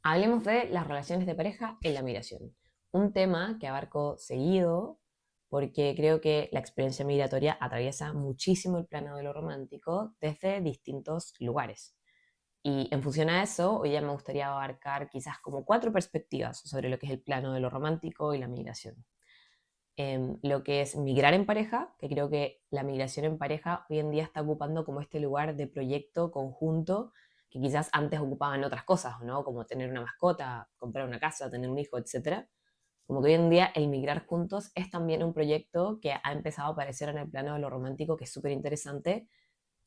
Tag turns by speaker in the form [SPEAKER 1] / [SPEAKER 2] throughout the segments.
[SPEAKER 1] Hablemos de las relaciones de pareja en la migración. Un tema que abarco seguido porque creo que la experiencia migratoria atraviesa muchísimo el plano de lo romántico desde distintos lugares. Y en función a eso, hoy ya me gustaría abarcar quizás como cuatro perspectivas sobre lo que es el plano de lo romántico y la migración. Lo que es migrar en pareja, que creo que la migración en pareja hoy en día está ocupando como este lugar de proyecto conjunto que quizás antes ocupaban otras cosas, ¿no? Como tener una mascota, comprar una casa, tener un hijo, etcétera. Como que hoy en día el migrar juntos es también un proyecto que ha empezado a aparecer en el plano de lo romántico, que es súper interesante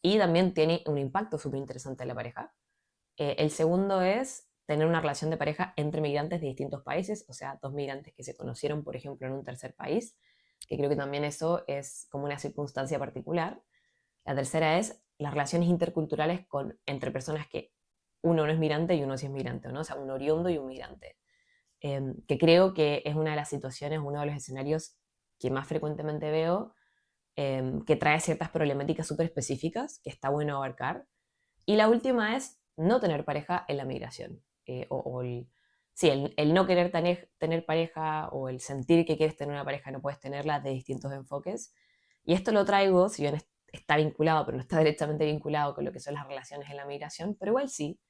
[SPEAKER 1] y también tiene un impacto súper interesante en la pareja. El segundo es tener una relación de pareja entre migrantes de distintos países, o sea, dos migrantes que se conocieron, por ejemplo, en un tercer país, que creo que también eso es como una circunstancia particular. La tercera es las relaciones interculturales entre personas que uno no es migrante y uno sí es migrante, ¿no? O sea, un oriundo y un migrante. Que creo que es una de las situaciones, uno de los escenarios que más frecuentemente veo, que trae ciertas problemáticas súper específicas que está bueno abarcar. Y la última es no tener pareja en la migración. Sí, el no querer tener pareja o el sentir que quieres tener una pareja no puedes tenerla de distintos enfoques. Y esto lo traigo, si bien está vinculado, pero no está directamente vinculado con lo que son las relaciones en la migración, pero igual sí,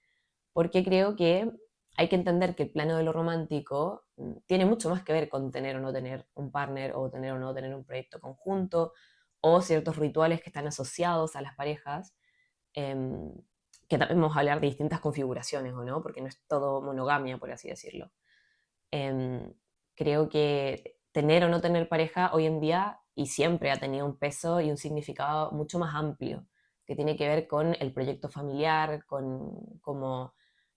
[SPEAKER 1] porque creo que hay que entender que el plano de lo romántico tiene mucho más que ver con tener o no tener un partner o tener o no tener un proyecto conjunto o ciertos rituales que están asociados a las parejas, em, que también vamos a hablar de distintas configuraciones, ¿o no? Porque no es todo monogamia, por así decirlo. Em, Creo que tener o no tener pareja hoy en día y siempre ha tenido un peso y un significado mucho más amplio, que tiene que ver con el proyecto familiar, con como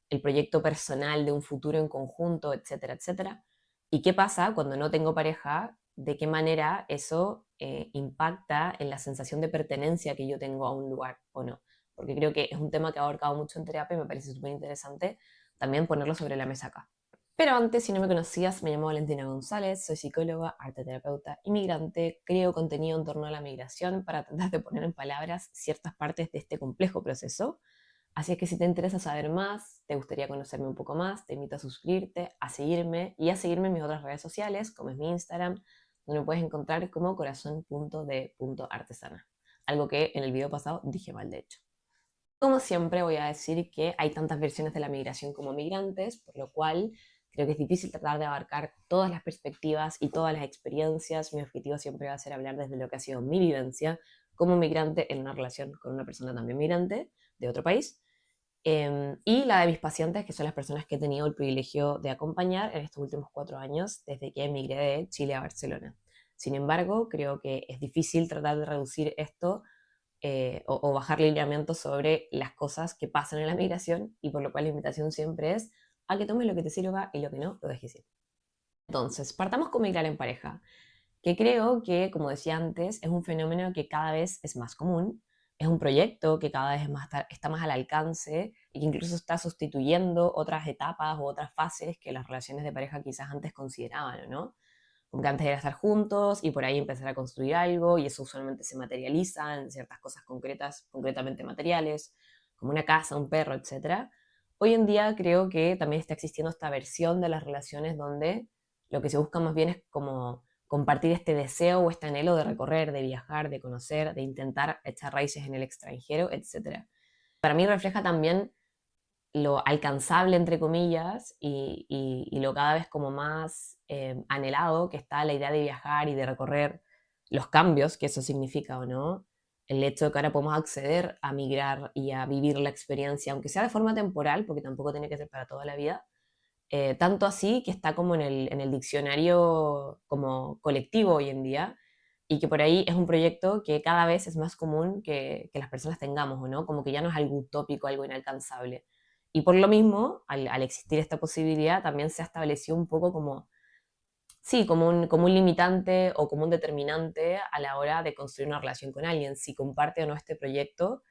[SPEAKER 1] el proyecto personal de un futuro en conjunto, etcétera, etcétera. ¿Y qué pasa cuando no tengo pareja? ¿De qué manera eso impacta en la sensación de pertenencia que yo tengo a un lugar o no? Porque creo que es un tema que ha abarcado mucho en terapia y me parece súper interesante también ponerlo sobre la mesa acá. Pero antes, si no me conocías, me llamo Valentina González, soy psicóloga, arteterapeuta, inmigrante, creo contenido en torno a la migración para tratar de poner en palabras ciertas partes de este complejo proceso. Así es que si te interesa saber más, te gustaría conocerme un poco más, te invito a suscribirte, a seguirme y a seguirme en mis otras redes sociales, como es mi Instagram, donde me puedes encontrar como corazón.de.artesana. Algo que en el video pasado dije mal, de hecho. Como siempre, voy a decir que hay tantas versiones de la migración como migrantes, por lo cual creo que es difícil tratar de abarcar todas las perspectivas y todas las experiencias. Mi objetivo siempre va a ser hablar desde lo que ha sido mi vivencia como migrante en una relación con una persona también migrante de otro país, y la de mis pacientes, que son las personas que he tenido el privilegio de acompañar en estos últimos 4 años desde que emigré de Chile a Barcelona. Sin embargo, creo que es difícil tratar de reducir esto, o bajar lineamientos sobre las cosas que pasan en la migración, y por lo cual la invitación siempre es a que tomes lo que te sirva y lo que no, lo dejes ir. Entonces, partamos con migrar en pareja, que creo que, como decía antes, es un fenómeno que cada vez es más común, es un proyecto que cada vez está más al alcance y que incluso está sustituyendo otras etapas u otras fases que las relaciones de pareja quizás antes consideraban, ¿no? Como que antes era estar juntos y por ahí empezar a construir algo, y eso usualmente se materializa en ciertas cosas concretas, concretamente materiales, como una casa, un perro, etcétera. Hoy en día creo que también está existiendo esta versión de las relaciones donde lo que se busca más bien es como compartir este deseo o este anhelo de recorrer, de viajar, de conocer, de intentar echar raíces en el extranjero, etcétera. Para mí refleja también lo alcanzable, entre comillas, y lo cada vez como más anhelado que está la idea de viajar y de recorrer los cambios que eso significa, ¿o no? El hecho de que ahora podemos acceder a migrar y a vivir la experiencia, aunque sea de forma temporal, porque tampoco tiene que ser para toda la vida, tanto así que está como en el diccionario como colectivo hoy en día, y que por ahí es un proyecto que cada vez es más común que las personas tengamos, ¿o no? Como que ya no es algo utópico, algo inalcanzable. Y por lo mismo, al existir esta posibilidad, también se ha establecido un poco como, sí, como un limitante o como un determinante a la hora de construir una relación con alguien, si comparte o no este proyecto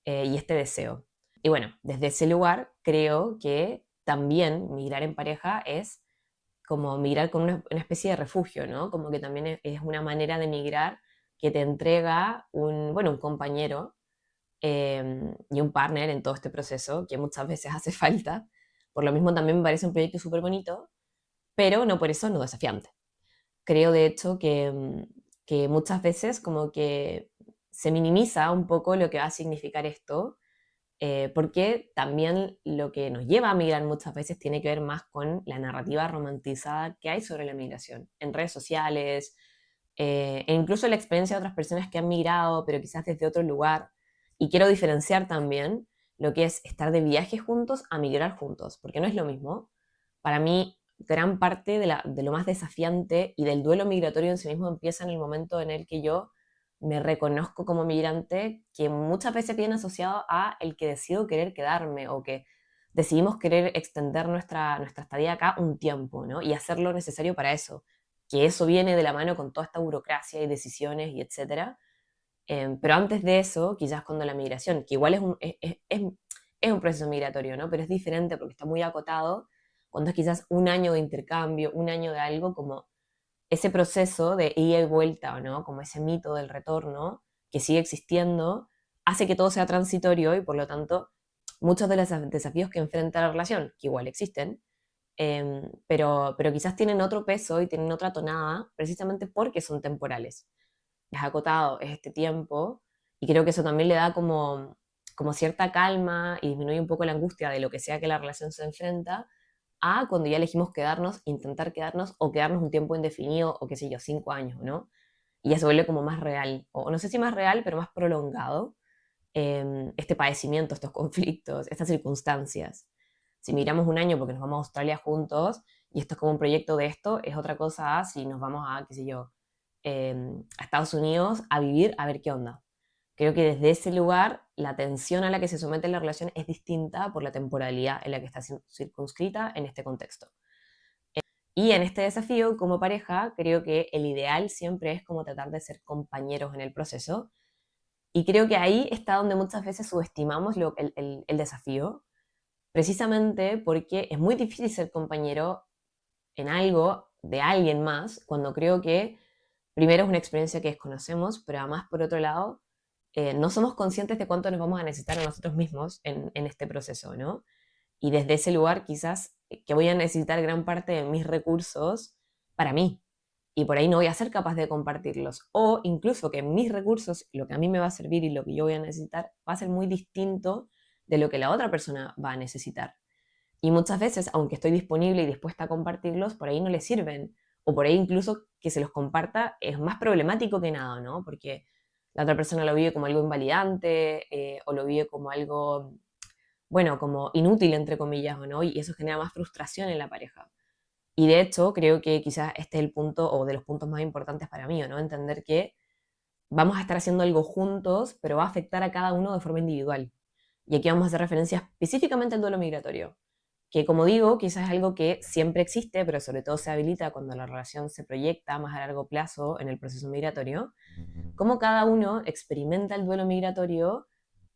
[SPEAKER 1] y este deseo. Y bueno, desde ese lugar creo que también migrar en pareja es como migrar con una especie de refugio, ¿no? Como que también es una manera de migrar que te entrega un compañero y un partner en todo este proceso, que muchas veces hace falta, Por lo mismo también me parece un proyecto súper bonito, pero no por eso no desafiante. Creo de hecho que muchas veces como que se minimiza un poco lo que va a significar esto, porque también lo que nos lleva a migrar muchas veces tiene que ver más con la narrativa romantizada que hay sobre la migración en redes sociales, e incluso la experiencia de otras personas que han migrado, pero quizás desde otro lugar. Y quiero diferenciar también lo que es estar de viaje juntos a migrar juntos, porque no es lo mismo. Para mí, gran parte de lo más desafiante y del duelo migratorio en sí mismo empieza en el momento en el que yo me reconozco como migrante, que muchas veces viene asociado a el que decido querer quedarme o que decidimos querer extender nuestra estadía acá un tiempo, ¿no? Y hacer lo necesario para eso, que eso viene de la mano con toda esta burocracia y decisiones y etcétera. Pero antes de eso, quizás cuando la migración, que igual es un proceso migratorio, ¿no? Pero es diferente porque está muy acotado, cuando es quizás un año de intercambio, un año de algo, como ese proceso de ida y vuelta, ¿no? Como ese mito del retorno que sigue existiendo, hace que todo sea transitorio y por lo tanto muchos de los desafíos que enfrenta la relación, que igual existen, pero quizás tienen otro peso y tienen otra tonada precisamente porque son temporales. Es acotado, es este tiempo, y creo que eso también le da como cierta calma y disminuye un poco la angustia de lo que sea que la relación se enfrenta, a cuando ya elegimos quedarnos, intentar quedarnos o quedarnos un tiempo indefinido o qué sé yo, 5 años, ¿no? Y ya se vuelve como más real, o no sé si más real, pero más prolongado, este padecimiento, estos conflictos, estas circunstancias. Si miramos un año porque nos vamos a Australia juntos y esto es como un proyecto de esto, es otra cosa a si nos vamos a, qué sé yo, a Estados Unidos a vivir a ver qué onda. Creo que desde ese lugar la tensión a la que se somete la relación es distinta por la temporalidad en la que está circunscrita en este contexto. Y en este desafío, como pareja, creo que el ideal siempre es como tratar de ser compañeros en el proceso. Y creo que ahí está donde muchas veces subestimamos el desafío, precisamente porque es muy difícil ser compañero en algo de alguien más, cuando creo que primero es una experiencia que desconocemos, pero además, por otro lado, no somos conscientes de cuánto nos vamos a necesitar a nosotros mismos en este proceso, ¿no? Y desde ese lugar quizás que voy a necesitar gran parte de mis recursos para mí. Y por ahí no voy a ser capaz de compartirlos. O incluso que mis recursos, lo que a mí me va a servir y lo que yo voy a necesitar, va a ser muy distinto de lo que la otra persona va a necesitar. Y muchas veces, aunque estoy disponible y dispuesta a compartirlos, por ahí no les sirven. O por ahí incluso que se los comparta es más problemático que nada, ¿no? Porque la otra persona lo vive como algo invalidante, o lo vive como algo, bueno, como inútil, entre comillas, ¿o no? Y eso genera más frustración en la pareja. Y de hecho, creo que quizás este es el punto, o de los puntos más importantes para mí, ¿no? Entender que vamos a estar haciendo algo juntos, pero va a afectar a cada uno de forma individual. Y aquí vamos a hacer referencia específicamente al duelo migratorio, que como digo, quizás es algo que siempre existe, pero sobre todo se habilita cuando la relación se proyecta más a largo plazo en el proceso migratorio. Cómo cada uno experimenta el duelo migratorio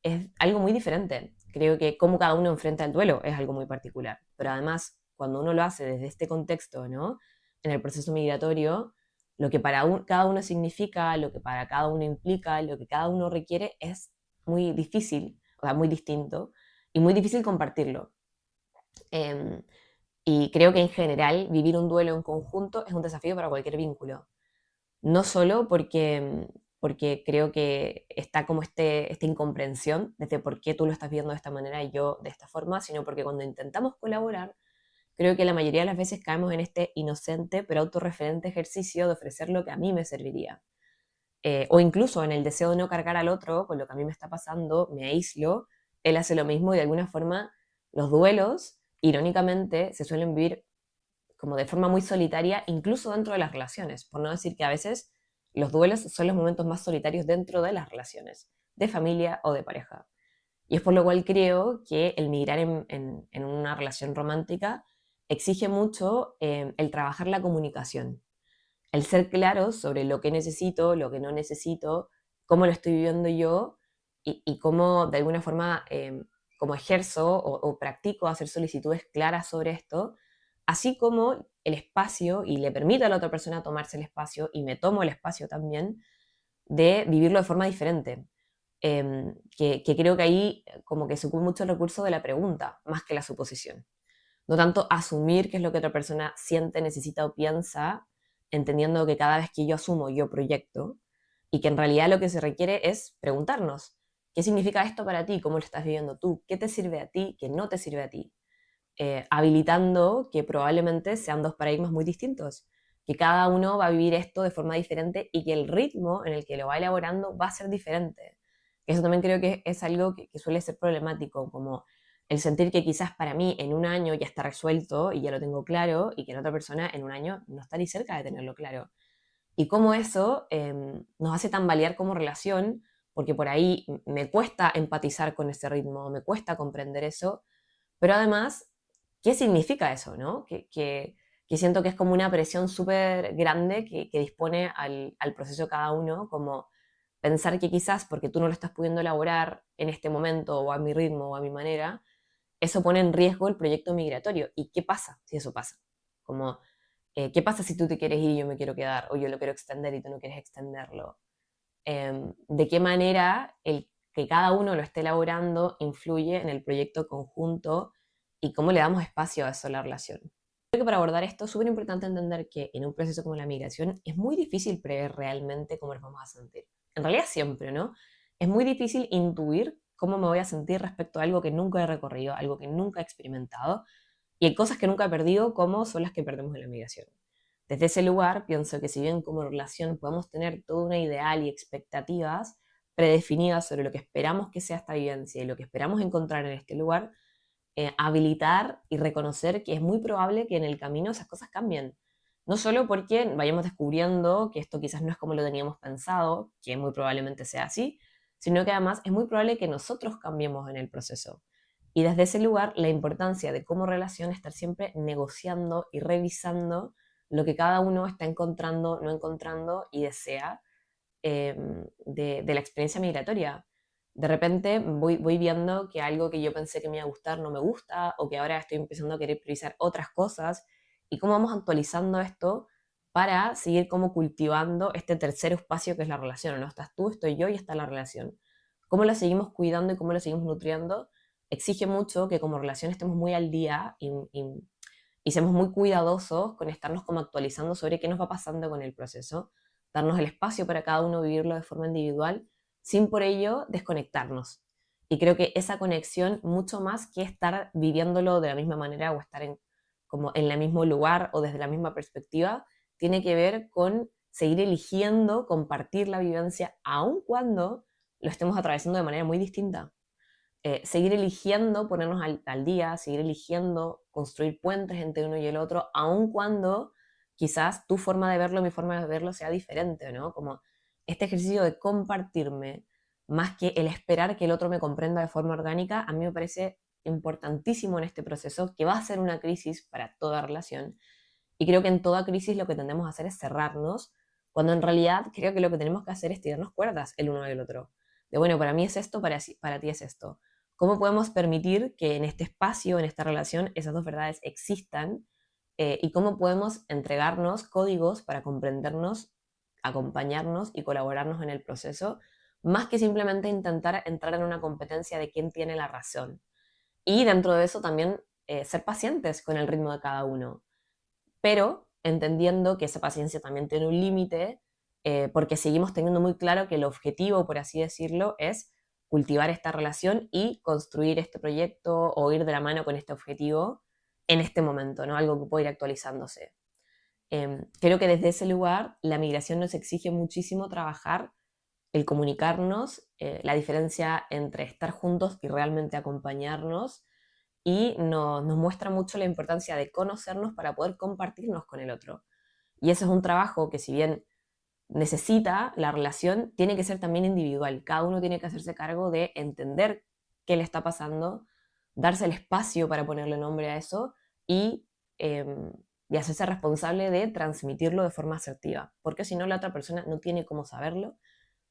[SPEAKER 1] es algo muy diferente. Creo que cómo cada uno enfrenta el duelo es algo muy particular. Pero además, cuando uno lo hace desde este contexto, ¿no? En el proceso migratorio, lo que para cada uno significa, lo que para cada uno implica, lo que cada uno requiere es muy difícil, o sea, muy distinto, y muy difícil compartirlo. Eh, y creo que en general vivir un duelo en conjunto es un desafío para cualquier vínculo. No solo porque creo que está como esta incomprensión desde por qué tú lo estás viendo de esta manera y yo de esta forma, sino porque cuando intentamos colaborar, creo que la mayoría de las veces caemos en este inocente pero autorreferente ejercicio de ofrecer lo que a mí me serviría. O incluso en el deseo de no cargar al otro con lo que a mí me está pasando, me aíslo, él hace lo mismo y de alguna forma los duelos, irónicamente, se suelen vivir como de forma muy solitaria, incluso dentro de las relaciones, por no decir que a veces los duelos son los momentos más solitarios dentro de las relaciones, de familia o de pareja. Y es por lo cual creo que el migrar en una relación romántica exige mucho el trabajar la comunicación, el ser claro sobre lo que necesito, lo que no necesito, cómo lo estoy viviendo yo y cómo de alguna forma como ejerzo o practico hacer solicitudes claras sobre esto, así como el espacio y le permito a la otra persona tomarse el espacio y me tomo el espacio también de vivirlo de forma diferente. Que creo que ahí como que se ocupa mucho el recurso de la pregunta más que la suposición. No tanto asumir qué es lo que otra persona siente, necesita o piensa, entendiendo que cada vez que yo asumo, yo proyecto, y que en realidad lo que se requiere es preguntarnos, ¿qué significa esto para ti? ¿Cómo lo estás viviendo tú? ¿Qué te sirve a ti? ¿Qué no te sirve a ti? Habilitando que probablemente sean dos paradigmas muy distintos, que cada uno va a vivir esto de forma diferente y que el ritmo en el que lo va elaborando va a ser diferente. Eso también creo que es algo que suele ser problemático, como el sentir que quizás para mí en un año ya está resuelto y ya lo tengo claro y que en otra persona en un año no está ni cerca de tenerlo claro. Y cómo eso nos hace tambalear como relación, porque por ahí me cuesta empatizar con ese ritmo, me cuesta comprender eso, pero además, ¿qué significa eso, no? Que siento que es como una presión súper grande que dispone al proceso de cada uno, como pensar que quizás porque tú no lo estás pudiendo elaborar en este momento o a mi ritmo o a mi manera, eso pone en riesgo el proyecto migratorio. ¿Y qué pasa si eso pasa? Como, ¿qué pasa si tú te quieres ir y yo me quiero quedar? O yo lo quiero extender y tú no quieres extenderlo. ¿De qué manera el que cada uno lo esté elaborando influye en el proyecto conjunto y cómo le damos espacio a eso en la relación? Creo que para abordar esto es súper importante entender que en un proceso como la migración es muy difícil prever realmente cómo nos vamos a sentir. En realidad siempre, ¿no? Es muy difícil intuir cómo me voy a sentir respecto a algo que nunca he recorrido, algo que nunca he experimentado, y hay cosas que nunca he perdido, como son las que perdemos en la migración. Desde ese lugar, pienso que si bien como relación podemos tener toda una ideal y expectativas predefinidas sobre lo que esperamos que sea esta vivencia y lo que esperamos encontrar en este lugar, habilitar y reconocer que es muy probable que en el camino esas cosas cambien. No solo porque vayamos descubriendo que esto quizás no es como lo teníamos pensado, que muy probablemente sea así, sino que además es muy probable que nosotros cambiemos en el proceso. Y desde ese lugar, la importancia de como relación estar siempre negociando y revisando lo que cada uno está encontrando, no encontrando y desea de la experiencia migratoria. De repente voy viendo que algo que yo pensé que me iba a gustar no me gusta, o que ahora estoy empezando a querer priorizar otras cosas, y cómo vamos actualizando esto para seguir como cultivando este tercer espacio que es la relación, ¿no? Estás tú, estoy yo y está la relación. Cómo la seguimos cuidando y cómo la seguimos nutriendo exige mucho que como relación estemos muy al día y seamos muy cuidadosos con estarnos como actualizando sobre qué nos va pasando con el proceso, darnos el espacio para cada uno vivirlo de forma individual, sin por ello desconectarnos. Y creo que esa conexión, mucho más que estar viviéndolo de la misma manera o estar como en el mismo lugar o desde la misma perspectiva, tiene que ver con seguir eligiendo compartir la vivencia, aun cuando lo estemos atravesando de manera muy distinta. Seguir eligiendo ponernos al día, seguir eligiendo construir puentes entre uno y el otro, aun cuando quizás tu forma de verlo, mi forma de verlo sea diferente, ¿no? Como este ejercicio de compartirme, más que el esperar que el otro me comprenda de forma orgánica, a mí me parece importantísimo en este proceso, que va a ser una crisis para toda relación. Y creo que en toda crisis lo que tendemos a hacer es cerrarnos, cuando en realidad creo que lo que tenemos que hacer es tirarnos cuerdas el uno del otro. De bueno, para mí es esto, para ti es esto. ¿Cómo podemos permitir que en este espacio, en esta relación, esas dos verdades existan? Y cómo podemos entregarnos códigos para comprendernos, acompañarnos y colaborarnos en el proceso, más que simplemente intentar entrar en una competencia de quién tiene la razón. Y dentro de eso también ser pacientes con el ritmo de cada uno, pero entendiendo que esa paciencia también tiene un límite, porque seguimos teniendo muy claro que el objetivo, por así decirlo, es cultivar esta relación y construir este proyecto o ir de la mano con este objetivo en este momento, ¿no? Algo que puede ir actualizándose. Creo que desde ese lugar la migración nos exige muchísimo trabajar el comunicarnos, la diferencia entre estar juntos y realmente acompañarnos, y nos muestra mucho la importancia de conocernos para poder compartirnos con el otro. Y eso es un trabajo que si bien necesita la relación, tiene que ser también individual. Cada uno tiene que hacerse cargo de entender qué le está pasando, darse el espacio para ponerle nombre a eso y, eh, y hacerse responsable de transmitirlo de forma asertiva. Porque si no, la otra persona no tiene cómo saberlo.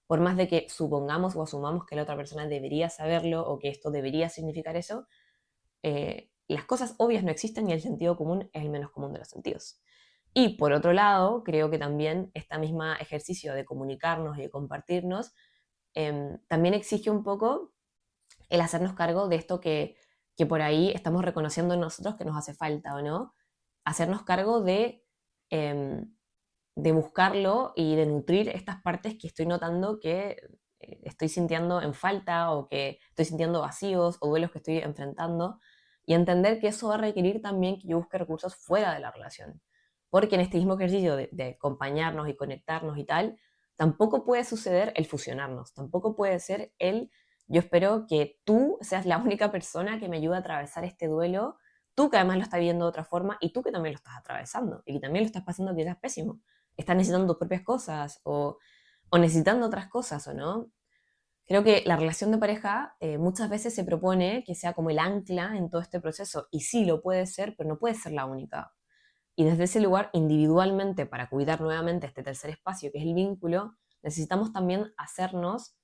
[SPEAKER 1] Por más de que supongamos o asumamos que la otra persona debería saberlo o que esto debería significar eso, las cosas obvias no existen y el sentido común es el menos común de los sentidos. Y por otro lado, creo que también este mismo ejercicio de comunicarnos y de compartirnos también exige un poco el hacernos cargo de esto que por ahí estamos reconociendo en nosotros que nos hace falta o no, hacernos cargo em, de buscarlo y de nutrir estas partes que estoy notando que estoy sintiendo en falta o que estoy sintiendo vacíos o duelos que estoy enfrentando y entender que eso va a requerir también que yo busque recursos fuera de la relación. Porque en este mismo ejercicio de acompañarnos y conectarnos y tal, tampoco puede suceder el fusionarnos, tampoco puede ser el yo espero que tú seas la única persona que me ayude a atravesar este duelo, tú que además lo estás viendo de otra forma y tú que también lo estás atravesando y que también lo estás pasando quizás pésimo, estás necesitando tus propias cosas o necesitando otras cosas o no. Creo que la relación de pareja muchas veces se propone que sea como el ancla en todo este proceso y sí lo puede ser, pero no puede ser la única. Y desde ese lugar, individualmente, para cuidar nuevamente este tercer espacio, que es el vínculo, necesitamos también hacernos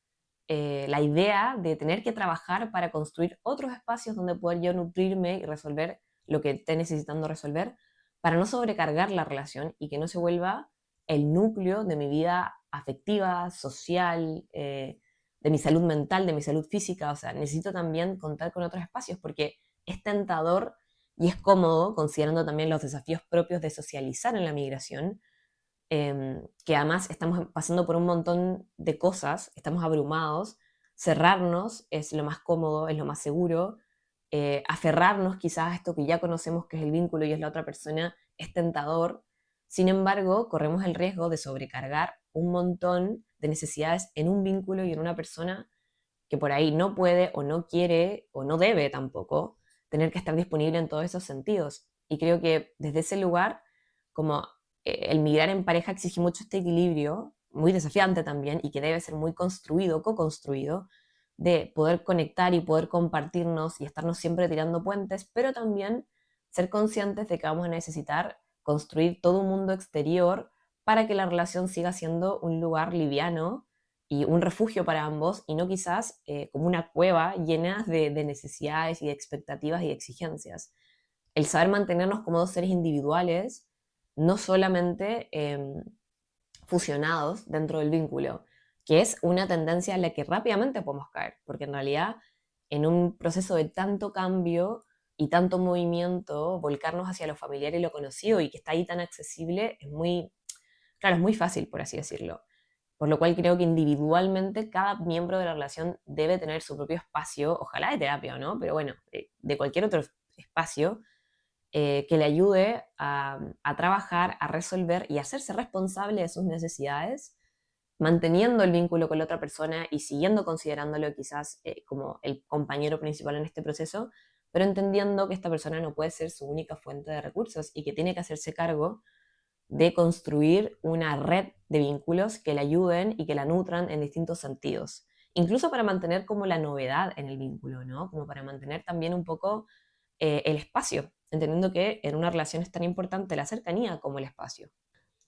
[SPEAKER 1] la idea de tener que trabajar para construir otros espacios donde poder yo nutrirme y resolver lo que esté necesitando resolver, para no sobrecargar la relación y que no se vuelva el núcleo de mi vida afectiva, social, de mi salud mental, de mi salud física. O sea, necesito también contar con otros espacios porque es tentador y es cómodo, considerando también los desafíos propios de socializar en la migración, que además estamos pasando por un montón de cosas, estamos abrumados, cerrarnos es lo más cómodo, es lo más seguro, aferrarnos quizás a esto que ya conocemos que es el vínculo y es la otra persona es tentador. Sin embargo, corremos el riesgo de sobrecargar un montón de necesidades en un vínculo y en una persona que por ahí no puede o no quiere o no debe tampoco tener que estar disponible en todos esos sentidos. Y creo que desde ese lugar, como el migrar en pareja exige mucho este equilibrio, muy desafiante también, y que debe ser muy construido, co-construido, de poder conectar y poder compartirnos y estarnos siempre tirando puentes, pero también ser conscientes de que vamos a necesitar construir todo un mundo exterior para que la relación siga siendo un lugar liviano y un refugio para ambos y no quizás como una cueva llena de necesidades y de expectativas y de exigencias. El saber mantenernos como dos seres individuales, no solamente fusionados dentro del vínculo, que es una tendencia en la que rápidamente podemos caer, porque en realidad en un proceso de tanto cambio y tanto movimiento, volcarnos hacia lo familiar y lo conocido y que está ahí tan accesible, es muy, claro, es muy fácil, por así decirlo. Por lo cual creo que individualmente cada miembro de la relación debe tener su propio espacio, ojalá de terapia o no, pero bueno, de cualquier otro espacio que le ayude a trabajar, a resolver y a hacerse responsable de sus necesidades, manteniendo el vínculo con la otra persona y siguiendo considerándolo quizás como el compañero principal en este proceso, pero entendiendo que esta persona no puede ser su única fuente de recursos y que tiene que hacerse cargo de construir una red de vínculos que le ayuden y que la nutran en distintos sentidos. Incluso para mantener como la novedad en el vínculo, ¿no? Como para mantener también un poco el espacio, entendiendo que en una relación es tan importante la cercanía como el espacio.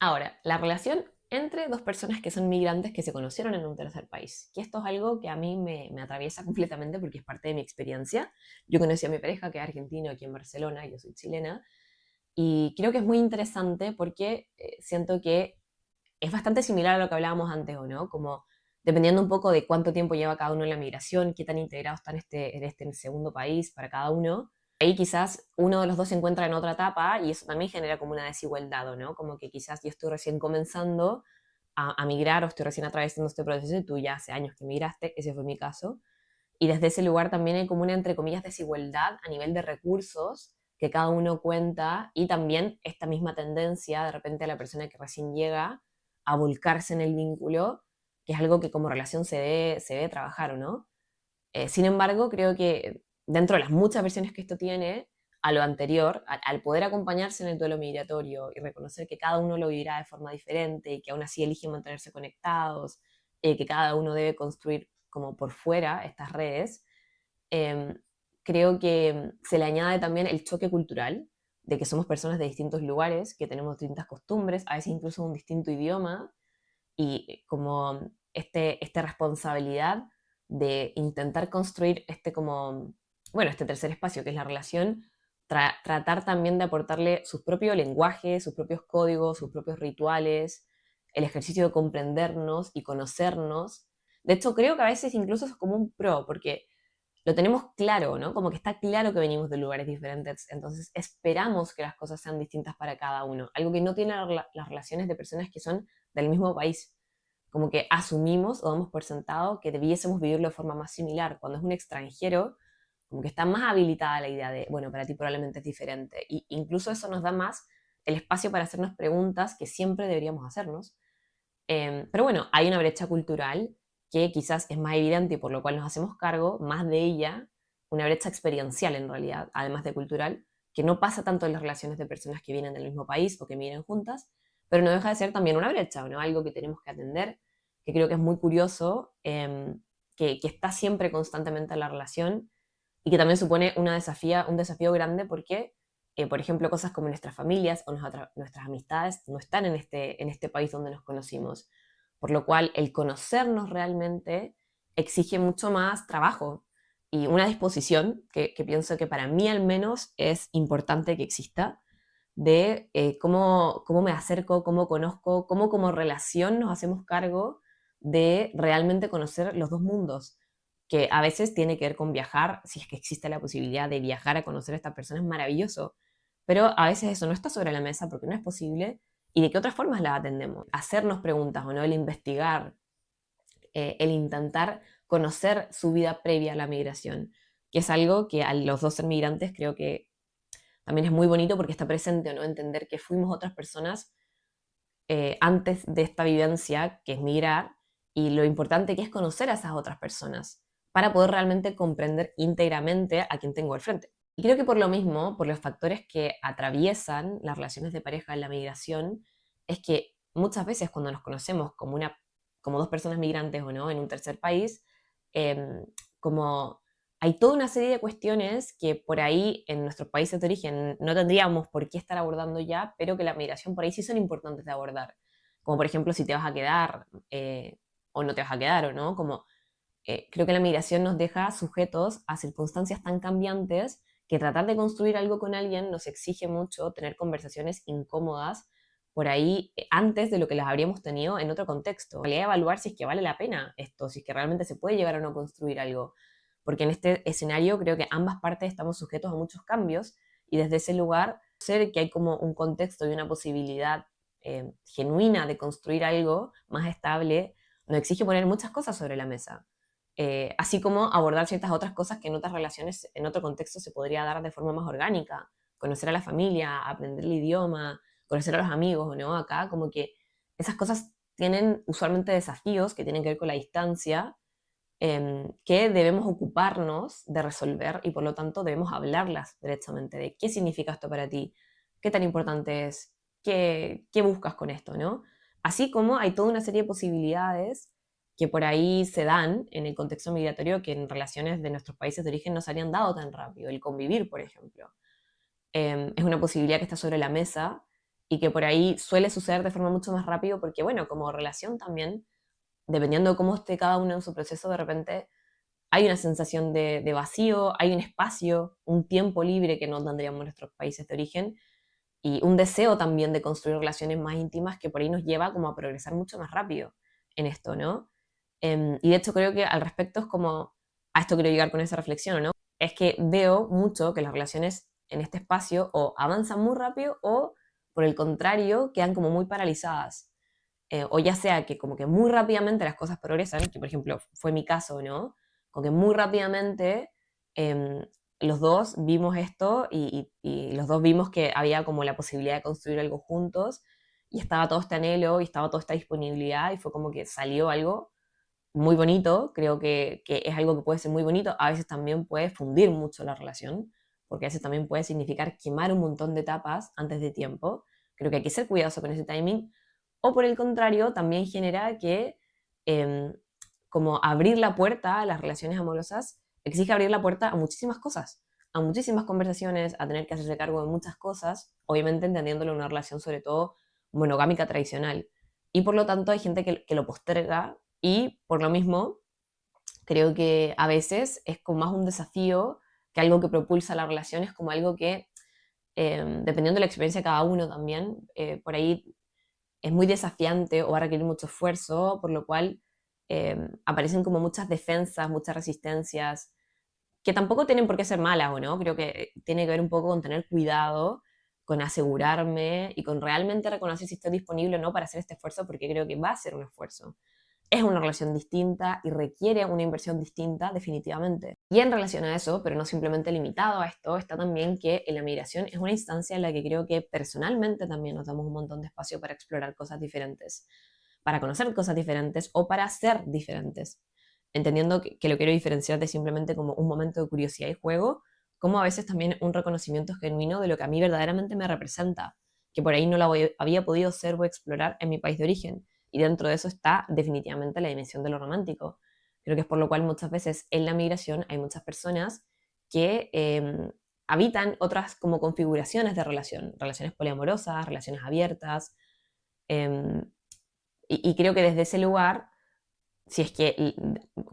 [SPEAKER 1] Ahora, la relación entre dos personas que son migrantes que se conocieron en un tercer país. Que esto es algo que a mí me atraviesa completamente porque es parte de mi experiencia. Yo conocí a mi pareja que es argentino aquí en Barcelona, yo soy chilena, y creo que es muy interesante porque siento que es bastante similar a lo que hablábamos antes, ¿o no? Como dependiendo un poco de cuánto tiempo lleva cada uno en la migración, qué tan integrados están en el segundo país para cada uno. Ahí quizás uno de los dos se encuentra en otra etapa y eso también genera como una desigualdad, ¿o no? Como que quizás yo estoy recién comenzando a migrar o estoy recién atravesando este proceso y tú ya hace años que migraste, ese fue mi caso. Y desde ese lugar también hay como una, entre comillas, desigualdad a nivel de recursos que cada uno cuenta y también esta misma tendencia de repente a la persona que recién llega a volcarse en el vínculo, que es algo que como relación se debe trabajar, ¿o no? Sin embargo, creo que dentro de las muchas versiones que esto tiene, a lo anterior, al poder acompañarse en el duelo migratorio y reconocer que cada uno lo vivirá de forma diferente y que aún así eligen mantenerse conectados, que cada uno debe construir como por fuera estas redes, eh, creo que se le añade también el choque cultural de que somos personas de distintos lugares, que tenemos distintas costumbres, a veces incluso un distinto idioma, y como esta responsabilidad de intentar construir este como, bueno, este tercer espacio que es la relación, tratar también de aportarle su propio lenguaje, sus propios códigos, sus propios rituales, el ejercicio de comprendernos y conocernos. De hecho, creo que a veces incluso es como un pro, porque lo tenemos claro, ¿no? Como que está claro que venimos de lugares diferentes, entonces esperamos que las cosas sean distintas para cada uno, algo que no tienen las relaciones de personas que son del mismo país. Como que asumimos o damos por sentado que debiésemos vivirlo de forma más similar. Cuando es un extranjero, como que está más habilitada la idea de, bueno, para ti probablemente es diferente. Y incluso eso nos da más el espacio para hacernos preguntas que siempre deberíamos hacernos. Pero bueno, hay una brecha cultural que quizás es más evidente y por lo cual nos hacemos cargo más de ella, una brecha experiencial en realidad, además de cultural, que no pasa tanto en las relaciones de personas que vienen del mismo país o que vienen juntas, pero no deja de ser también una brecha, ¿no? Algo que tenemos que atender, que creo que es muy curioso, que está siempre constantemente en la relación y que también supone un desafío grande porque, por ejemplo, cosas como nuestras familias o nuestras amistades no están en este país donde nos conocimos. Por lo cual, el conocernos realmente exige mucho más trabajo y una disposición que pienso que para mí al menos es importante que exista de cómo me acerco, cómo conozco, cómo como relación nos hacemos cargo de realmente conocer los dos mundos, que a veces tiene que ver con viajar, si es que existe la posibilidad de viajar a conocer a esta persona es maravilloso, pero a veces eso no está sobre la mesa porque no es posible y de qué otras formas la atendemos. Hacernos preguntas o no, el investigar, el intentar conocer su vida previa a la migración, que es algo que a los dos ser migrantes creo que también es muy bonito porque está presente, ¿no? Entender que fuimos otras personas antes de esta vivencia, que es migrar, y lo importante que es conocer a esas otras personas para poder realmente comprender íntegramente a quien tengo al frente. Y creo que por lo mismo, por los factores que atraviesan las relaciones de pareja en la migración, es que muchas veces cuando nos conocemos como dos personas migrantes o no en un tercer país, eh, como hay toda una serie de cuestiones que por ahí en nuestros países de origen no tendríamos por qué estar abordando ya, pero que la migración por ahí sí son importantes de abordar. Como por ejemplo si te vas a quedar o no te vas a quedar o no. Como creo que la migración nos deja sujetos a circunstancias tan cambiantes que tratar de construir algo con alguien nos exige mucho tener conversaciones incómodas por ahí antes de lo que las habríamos tenido en otro contexto. En realidad evaluar si es que vale la pena esto, si es que realmente se puede llegar a no construir algo. Porque en este escenario creo que ambas partes estamos sujetos a muchos cambios y desde ese lugar ser que hay como un contexto y una posibilidad genuina de construir algo más estable nos exige poner muchas cosas sobre la mesa. Así como abordar ciertas otras cosas que en otras relaciones, en otro contexto, se podría dar de forma más orgánica. Conocer a la familia, aprender el idioma, conocer a los amigos, ¿no? Acá como que esas cosas tienen usualmente desafíos que tienen que ver con la distancia, que debemos ocuparnos de resolver y por lo tanto debemos hablarlas directamente de qué significa esto para ti, qué tan importante es, qué buscas con esto, ¿no? Así como hay toda una serie de posibilidades que por ahí se dan en el contexto migratorio que en relaciones de nuestros países de origen no se habrían dado tan rápido. El convivir, por ejemplo, es una posibilidad que está sobre la mesa y que por ahí suele suceder de forma mucho más rápido porque, bueno, como relación también, dependiendo de cómo esté cada uno en su proceso, de repente hay una sensación de vacío, hay un espacio, un tiempo libre que no tendríamos en nuestros países de origen y un deseo también de construir relaciones más íntimas que por ahí nos lleva como a progresar mucho más rápido en esto, ¿no? Y de hecho creo que al respecto es como, a esto quiero llegar con esa reflexión, ¿no? Es que veo mucho que las relaciones en este espacio o avanzan muy rápido o, por el contrario, quedan como muy paralizadas. O ya sea que como que muy rápidamente las cosas progresan, que por ejemplo fue mi caso, ¿no? Como que muy rápidamente eh, los dos vimos esto y los dos vimos que había como la posibilidad de construir algo juntos y estaba todo este anhelo y estaba toda esta disponibilidad y fue como que salió algo muy bonito, creo que es algo que puede ser muy bonito, a veces también puede fundir mucho la relación, porque a veces también puede significar quemar un montón de etapas antes de tiempo, creo que hay que ser cuidadoso con ese timing, o por el contrario, también genera que eh, como abrir la puerta a las relaciones amorosas exige abrir la puerta a muchísimas cosas, a muchísimas conversaciones, a tener que hacerse cargo de muchas cosas, obviamente entendiéndolo en una relación sobre todo monogámica tradicional. Y por lo tanto hay gente que lo posterga y por lo mismo creo que a veces es como más un desafío que algo que propulsa la relación, es como algo que, dependiendo de la experiencia de cada uno también, por ahí es muy desafiante o va a requerir mucho esfuerzo, por lo cual aparecen como muchas defensas, muchas resistencias, que tampoco tienen por qué ser malas, ¿o no? Creo que tiene que ver un poco con tener cuidado, con asegurarme y con realmente reconocer si estoy disponible o no para hacer este esfuerzo, porque creo que va a ser un esfuerzo. Es una relación distinta y requiere una inversión distinta definitivamente. Y en relación a eso, pero no simplemente limitado a esto, está también que en la migración es una instancia en la que creo que personalmente también nos damos un montón de espacio para explorar cosas diferentes, para conocer cosas diferentes o para ser diferentes. Entendiendo que lo quiero diferenciar de simplemente como un momento de curiosidad y juego, como a veces también un reconocimiento genuino de lo que a mí verdaderamente me representa, que por ahí no lo había podido ser o explorar en mi país de origen. Y dentro de eso está definitivamente la dimensión de lo romántico. Creo que es por lo cual muchas veces en la migración hay muchas personas que habitan otras como configuraciones de relación, relaciones poliamorosas, relaciones abiertas, eh, y creo que desde ese lugar, si es que,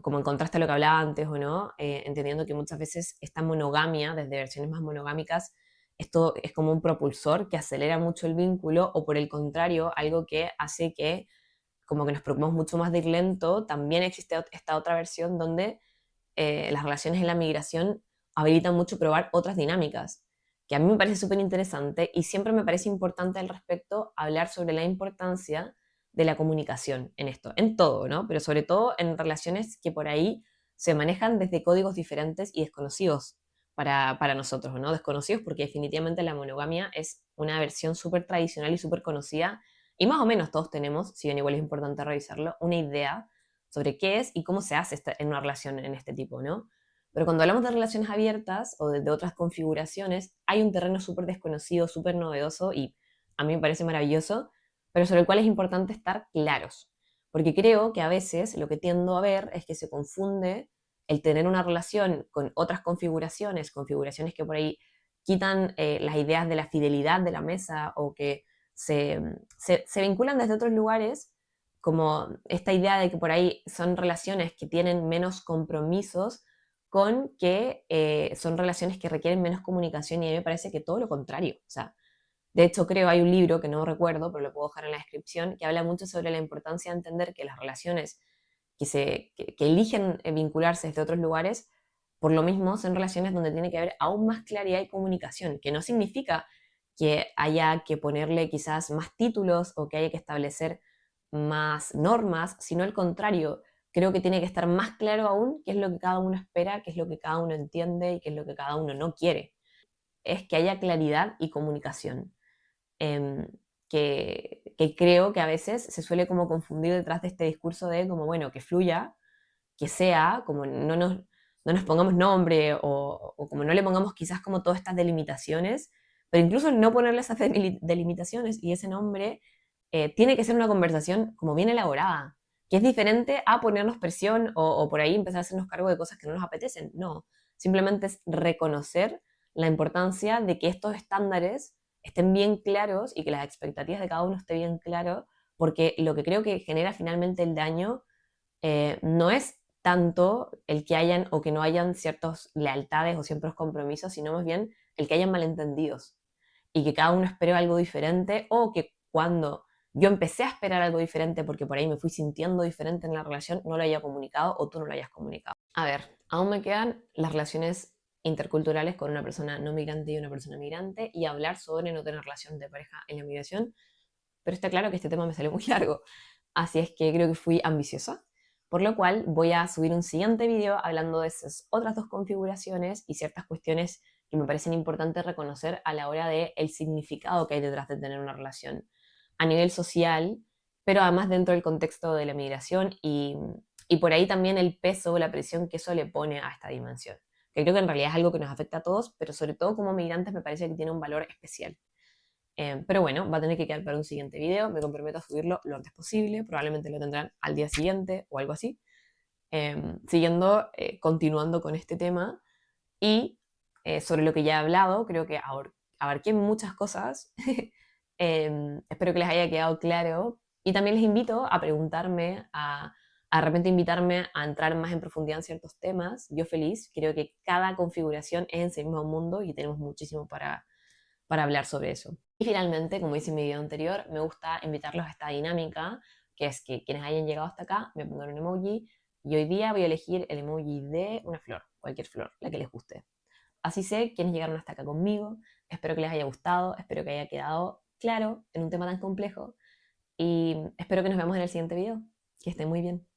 [SPEAKER 1] como en contraste a lo que hablaba antes o no, entendiendo que muchas veces esta monogamia, desde versiones más monogámicas, esto es como un propulsor que acelera mucho el vínculo o por el contrario, algo que hace que como que nos preocupamos mucho más de ir lento, también existe esta otra versión donde las relaciones en la migración habilitan mucho probar otras dinámicas, que a mí me parece súper interesante y siempre me parece importante al respecto hablar sobre la importancia de la comunicación en esto, en todo, ¿no? Pero sobre todo en relaciones que por ahí se manejan desde códigos diferentes y desconocidos para nosotros, ¿no? Desconocidos porque definitivamente la monogamia es una versión súper tradicional y súper conocida y más o menos todos tenemos, si bien igual es importante revisarlo, una idea sobre qué es y cómo se hace en una relación en este tipo, ¿no? Pero cuando hablamos de relaciones abiertas o de otras configuraciones, hay un terreno súper desconocido, súper novedoso y a mí me parece maravilloso, pero sobre el cual es importante estar claros. Porque creo que a veces lo que tiendo a ver es que se confunde el tener una relación con otras configuraciones, configuraciones que por ahí quitan las ideas de la fidelidad de la mesa o que se vinculan desde otros lugares, como esta idea de que por ahí son relaciones que tienen menos compromisos con que son relaciones que requieren menos comunicación y a mí me parece que todo lo contrario. O sea, de hecho creo hay un libro que no recuerdo, pero lo puedo dejar en la descripción, que habla mucho sobre la importancia de entender que las relaciones que eligen vincularse desde otros lugares, por lo mismo son relaciones donde tiene que haber aún más claridad y comunicación, que no significa que haya que ponerle quizás más títulos o que haya que establecer más normas, sino al contrario, creo que tiene que estar más claro aún qué es lo que cada uno espera, qué es lo que cada uno entiende y qué es lo que cada uno no quiere. Es que haya claridad y comunicación. Eh, que creo que a veces se suele como confundir detrás de este discurso de como, bueno, que fluya, que sea, como no nos pongamos nombre o como no le pongamos quizás como todas estas delimitaciones, pero incluso no ponerle esas delimitaciones y ese nombre tiene que ser una conversación como bien elaborada, que es diferente a ponernos presión o por ahí empezar a hacernos cargo de cosas que no nos apetecen. No, simplemente es reconocer la importancia de que estos estándares estén bien claros y que las expectativas de cada uno estén bien claro, porque lo que creo que genera finalmente el daño no es tanto el que hayan o que no hayan ciertas lealtades o ciertos compromisos, sino más bien el que hayan malentendidos y que cada uno espere algo diferente o que cuando yo empecé a esperar algo diferente porque por ahí me fui sintiendo diferente en la relación, no lo haya comunicado o tú no lo hayas comunicado. A ver, aún me quedan las relaciones interculturales con una persona no migrante y una persona migrante y hablar sobre no tener relación de pareja en la migración, pero está claro que este tema me salió muy largo, así es que creo que fui ambiciosa, por lo cual voy a subir un siguiente video hablando de esas otras dos configuraciones y ciertas cuestiones que me parecen importantes reconocer a la hora de el significado que hay detrás de tener una relación a nivel social, pero además dentro del contexto de la migración y por ahí también el peso o la presión que eso le pone a esta dimensión, que creo que en realidad es algo que nos afecta a todos, pero sobre todo como migrantes me parece que tiene un valor especial. Pero bueno, va a tener que quedar para un siguiente video. Me comprometo a subirlo lo antes posible. Probablemente lo tendrán al día siguiente o algo así. Siguiendo, continuando con este tema. Y sobre lo que ya he hablado, creo que abarqué muchas cosas. Espero que les haya quedado claro. Y también les invito a preguntarme, a de repente invitarme a entrar más en profundidad en ciertos temas. Yo feliz. Creo que cada configuración es en sí mismo un mundo y tenemos muchísimo para hablar sobre eso. Y finalmente, como hice en mi video anterior, me gusta invitarlos a esta dinámica, que es que quienes hayan llegado hasta acá me pongan un emoji y hoy día voy a elegir el emoji de una flor. cualquier flor, la que les guste. Así sé quiénes llegaron hasta acá conmigo, espero que les haya gustado, espero que haya quedado claro en un tema tan complejo y espero que nos veamos en el siguiente video. Que estén muy bien.